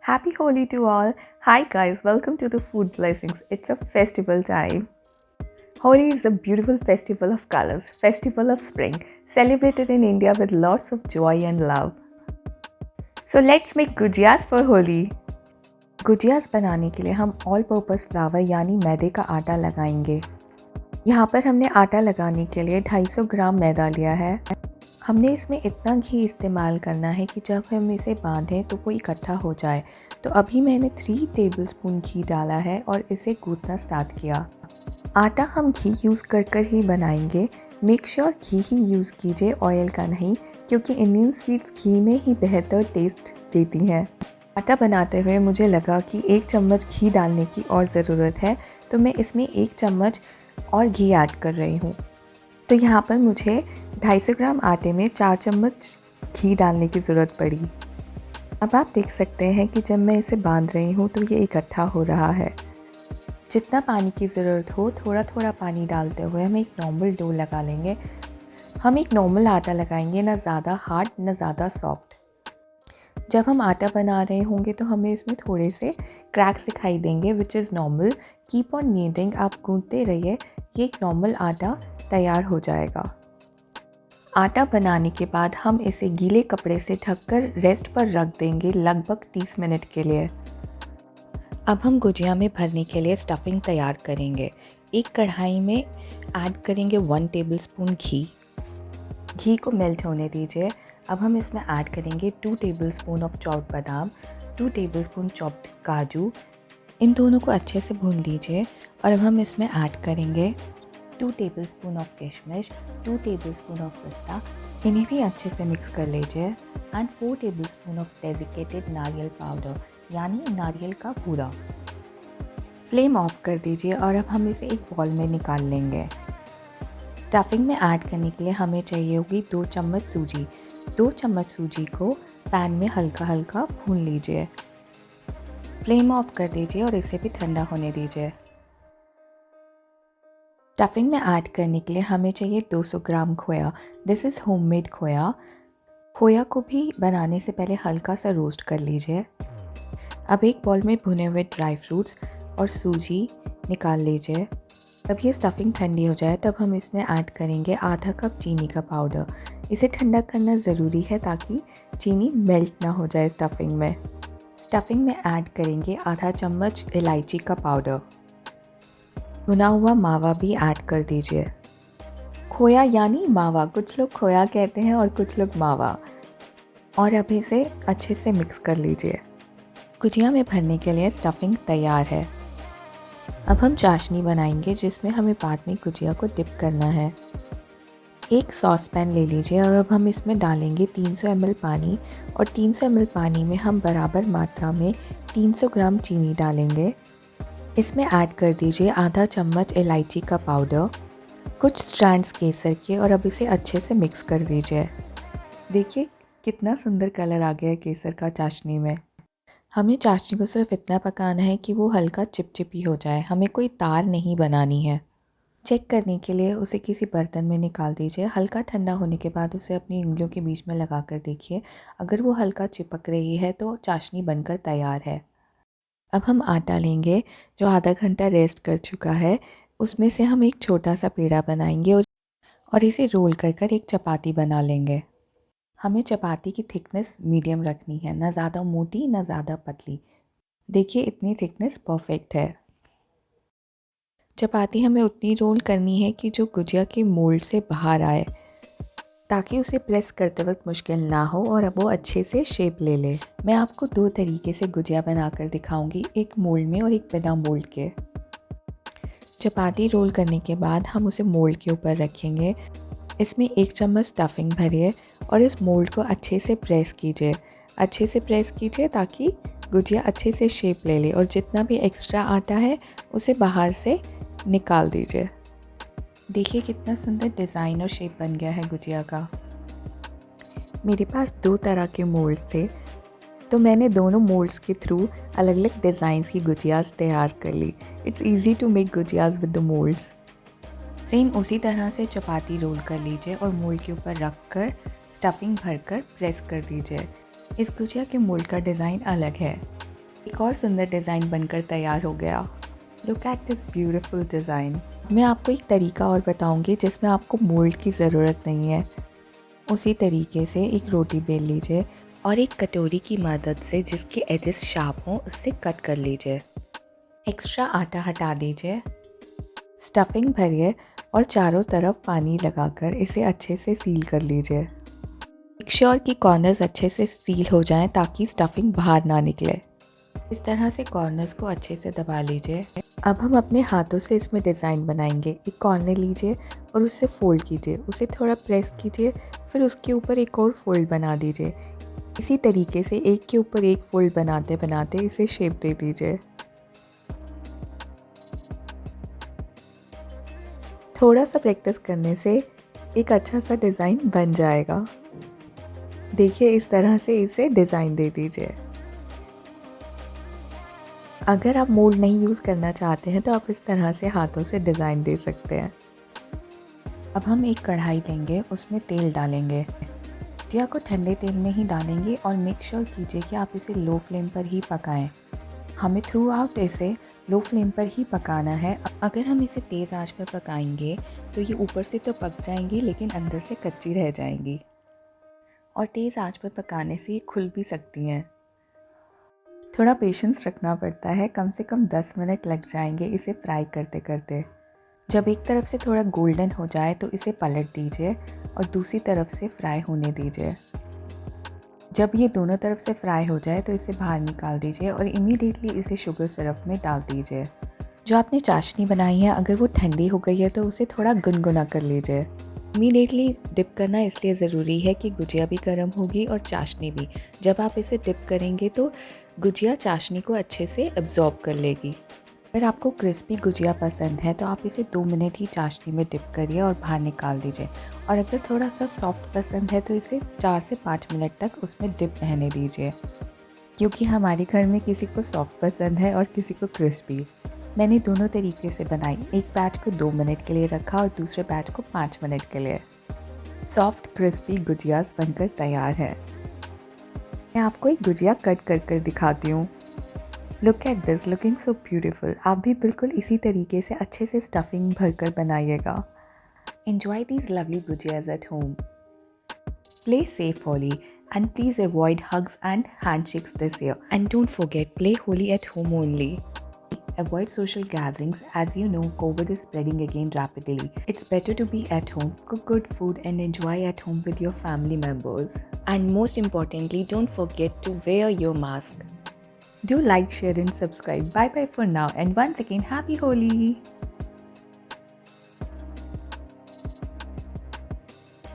Happy Holi to all. Hi guys, welcome to the Food Blessings. It's a festival time. Holi is a beautiful festival of colors, festival of spring, celebrated in India with lots of joy and love. So let's make gujiyas for Holi. गुजियास बनाने के लिए हम all purpose flower यानी मैदे का आटा लगाएंगे। यहाँ पर हमने आटा लगाने के लिए 250 ग्राम मैदा लिया है। हमने इसमें इतना घी इस्तेमाल करना है कि जब हम इसे बांधें तो वो इकट्ठा हो जाए। तो अभी मैंने 3 टेबलस्पून घी डाला है और इसे गूंथना स्टार्ट किया। आटा हम घी यूज़ कर ही बनाएंगे। मेक श्योर घी ही यूज़ कीजिए, ऑयल का नहीं, क्योंकि इंडियन स्वीट्स घी में ही बेहतर टेस्ट देती हैं। आटा बनाते हुए मुझे लगा कि 1 चम्मच घी डालने की और ज़रूरत है, तो मैं इसमें 1 चम्मच और घी ऐड कर रही हूँ। तो यहाँ पर मुझे 250 ग्राम आटे में 4 चम्मच घी डालने की ज़रूरत पड़ी। अब आप देख सकते हैं कि जब मैं इसे बांध रही हूँ तो ये इकट्ठा हो रहा है। जितना पानी की ज़रूरत हो थोड़ा थोड़ा पानी डालते हुए हम एक नॉर्मल डो लगा लेंगे। हम एक नॉर्मल आटा लगाएंगे, ना ज़्यादा हार्ड ना ज़्यादा सॉफ्ट। जब हम आटा बना रहे होंगे तो हमें इसमें थोड़े से क्रैक्स दिखाई देंगे, which is normal. Keep on kneading, आप गूंथते रहिए, ये एक नॉर्मल आटा तैयार हो जाएगा। आटा बनाने के बाद हम इसे गीले कपड़े से ढककर रेस्ट पर रख देंगे लगभग 30 मिनट के लिए। अब हम गुजिया में भरने के लिए स्टफिंग तैयार करेंगे। एक कढ़ाई में ऐड करेंगे 1 टेबलस्पून घी। घी को मेल्ट होने दीजिए। अब हम इसमें ऐड करेंगे 2 टेबलस्पून ऑफ चॉप्ड बादाम, 2 टेबलस्पून चॉप्ड काजू। इन दोनों को अच्छे से भून लीजिए। और अब हम इसमें ऐड करेंगे 2 टेबलस्पून ऑफ किशमिश, 2 टेबलस्पून ऑफ पिस्ता। इन्हें भी अच्छे से मिक्स कर लीजिए। एंड 4 टेबलस्पून ऑफ डेजिकेटेड नारियल पाउडर यानी नारियल का बूरा। फ्लेम ऑफ कर दीजिए और अब हम इसे एक बॉल में निकाल लेंगे। स्टफिंग में ऐड करने के लिए हमें चाहिए होगी 2 चम्मच सूजी। 2 चम्मच सूजी को पैन में हल्का हल्का भून लीजिए। फ्लेम ऑफ कर दीजिए और इसे भी ठंडा होने दीजिए। स्टफिंग में ऐड करने के लिए हमें चाहिए 200 ग्राम खोया। दिस इज़ होममेड खोया। खोया को भी बनाने से पहले हल्का सा रोस्ट कर लीजिए। अब एक बॉल में भुने हुए ड्राई फ्रूट्स और सूजी निकाल लीजिए। जब ये स्टफिंग ठंडी हो जाए तब हम इसमें ऐड करेंगे आधा कप चीनी का पाउडर। इसे ठंडा करना ज़रूरी है ताकि चीनी मेल्ट ना हो जाए स्टफिंग में। स्टफिंग में ऐड करेंगे आधा चम्मच इलायची का पाउडर। भुना हुआ मावा भी ऐड कर दीजिए। खोया यानी मावा, कुछ लोग खोया कहते हैं और कुछ लोग मावा। और अब इसे अच्छे से मिक्स कर लीजिए। गुजिया में भरने के लिए स्टफिंग तैयार है। अब हम चाशनी बनाएंगे जिसमें हमें बाद में गुजिया को डिप करना है। एक सॉस पैन ले लीजिए और अब हम इसमें डालेंगे 300 ml पानी। और 300 ml पानी में हम बराबर मात्रा में 300 ग्राम चीनी डालेंगे। इसमें ऐड कर दीजिए आधा चम्मच इलायची का पाउडर, कुछ स्ट्रैंड्स केसर के, और अब इसे अच्छे से मिक्स कर दीजिए। देखिए कितना सुंदर कलर आ गया है केसर का चाशनी में। हमें चाशनी को सिर्फ इतना पकाना है कि वो हल्का चिपचिपी हो जाए, हमें कोई तार नहीं बनानी है। चेक करने के लिए उसे किसी बर्तन में निकाल दीजिए। हल्का ठंडा होने के बाद उसे अपनी उंगलियों के बीच में लगा कर देखिए। अगर वो हल्का चिपक रही है तो चाशनी बनकर तैयार है। अब हम आटा लेंगे जो आधा घंटा रेस्ट कर चुका है। उसमें से हम एक छोटा सा पेड़ा बनाएंगे और इसे रोल कर एक चपाती बना लेंगे। हमें चपाती की थिकनेस मीडियम रखनी है, ना ज़्यादा मोटी ना ज़्यादा पतली। देखिए इतनी थिकनेस परफेक्ट है। चपाती हमें उतनी रोल करनी है कि जो गुजिया के मोल्ड से बाहर आए, ताकि उसे प्रेस करते वक्त मुश्किल ना हो और अब वो अच्छे से शेप ले ले। मैं आपको 2 तरीके से गुजिया बनाकर दिखाऊंगी, एक मोल्ड में और एक बिना मोल्ड के। चपाती रोल करने के बाद हम उसे मोल्ड के ऊपर रखेंगे। इसमें 1 चम्मच स्टफिंग भरिए और इस मोल्ड को अच्छे से प्रेस कीजिए। अच्छे से प्रेस कीजिए ताकि गुजिया अच्छे से शेप ले ले, और जितना भी एक्स्ट्रा आटा है उसे बाहर से निकाल दीजिए। देखिए कितना सुंदर डिज़ाइन और शेप बन गया है गुजिया का। मेरे पास 2 तरह के मोल्ड्स थे, तो मैंने दोनों मोल्ड्स के थ्रू अलग अलग डिज़ाइंस की गुजियास तैयार कर ली। It's easy to make gujiyas with the moulds. Same उसी तरह से चपाती रोल कर लीजिए और मोल्ड के ऊपर रख कर स्टफिंग भरकर प्रेस कर दीजिए। इस गुजिया के मोल्ड का डिज़ाइन अलग है। एक और सुंदर डिज़ाइन बनकर तैयार हो गया। Look at this beautiful design. मैं आपको एक तरीका और बताऊंगी जिसमें आपको मोल्ड की ज़रूरत नहीं है। उसी तरीके से एक रोटी बेल लीजिए और एक कटोरी की मदद से जिसके एजेस शार्प हों उससे कट कर लीजिए। एक्स्ट्रा आटा हटा दीजिए। स्टफिंग भरिए और चारों तरफ पानी लगाकर इसे अच्छे से सील कर लीजिए। मेक श्योर कि कॉर्नर्स अच्छे से सील हो जाएं ताकि स्टफिंग बाहर ना निकले। इस तरह से कॉर्नर्स को अच्छे से दबा लीजिए। अब हम अपने हाथों से इसमें डिज़ाइन बनाएंगे। एक कॉर्नर लीजिए और उससे फोल्ड कीजिए, उसे थोड़ा प्रेस कीजिए, फिर उसके ऊपर एक और फोल्ड बना दीजिए। इसी तरीके से एक के ऊपर एक फोल्ड बनाते बनाते इसे शेप दे दीजिए। थोड़ा सा प्रैक्टिस करने से एक अच्छा सा डिज़ाइन बन जाएगा। देखिए इस तरह से इसे डिज़ाइन दे दीजिए। अगर आप मोल्ड नहीं यूज़ करना चाहते हैं तो आप इस तरह से हाथों से डिज़ाइन दे सकते हैं। अब हम एक कढ़ाई लेंगे, उसमें तेल डालेंगे। गुजिया को ठंडे तेल में ही डालेंगे और मेक श्योर कीजिए कि आप इसे लो फ्लेम पर ही पकाएं। हमें थ्रू आउट इसे लो फ्लेम पर ही पकाना है। अगर हम इसे तेज़ आंच पर पकाएंगे तो ये ऊपर से तो पक जाएंगी लेकिन अंदर से कच्ची रह जाएंगी और तेज़ आंच पर पकाने से ये खुल भी सकती हैं। थोड़ा पेशेंस रखना पड़ता है, कम से कम 10 मिनट लग जाएंगे इसे फ्राई करते करते। जब एक तरफ से थोड़ा गोल्डन हो जाए तो इसे पलट दीजिए और दूसरी तरफ से फ्राई होने दीजिए। जब ये दोनों तरफ से फ्राई हो जाए तो इसे बाहर निकाल दीजिए और इमीडिएटली इसे शुगर सिरप में डाल दीजिए। जो आपने चाशनी बनाई है अगर वो ठंडी हो गई है तो उसे थोड़ा गुनगुना कर लीजिए। इमीडिएटली डिप करना इसलिए ज़रूरी है कि गुजिया भी गर्म होगी और चाशनी भी। जब आप इसे डिप करेंगे तो गुजिया चाशनी को अच्छे से एब्जॉर्ब कर लेगी। अगर आपको क्रिस्पी गुजिया पसंद है तो आप इसे 2 मिनट ही चाशनी में डिप करिए और बाहर निकाल दीजिए, और अगर थोड़ा सा सॉफ्ट पसंद है तो इसे 4 से 5 मिनट तक उसमें डिप रहने दीजिए, क्योंकि हमारे घर में किसी को सॉफ्ट पसंद है और किसी को क्रिस्पी। मैंने दोनों तरीके से बनाई, एक बैच को 2 मिनट के लिए रखा और दूसरे बैच को 5 मिनट के लिए। सॉफ्ट क्रिस्पी गुजियास बनकर तैयार है। मैं आपको एक गुजिया कट कर दिखाती हूँ। Look at this, looking so beautiful. आप भी बिल्कुल इसी तरीके से अच्छे से स्टफिंग भरकर बनाइएगा। Enjoy these lovely gujias at home. Play safe Holi and please avoid hugs and handshakes this year. And don't forget, play Holi at home only. Avoid social gatherings as you know COVID is spreading again rapidly. It's better to be at home, cook good food and enjoy at home with your family members. And most importantly, don't forget to wear your mask. Do like, share and subscribe. Bye bye for now, and once again happy Holi!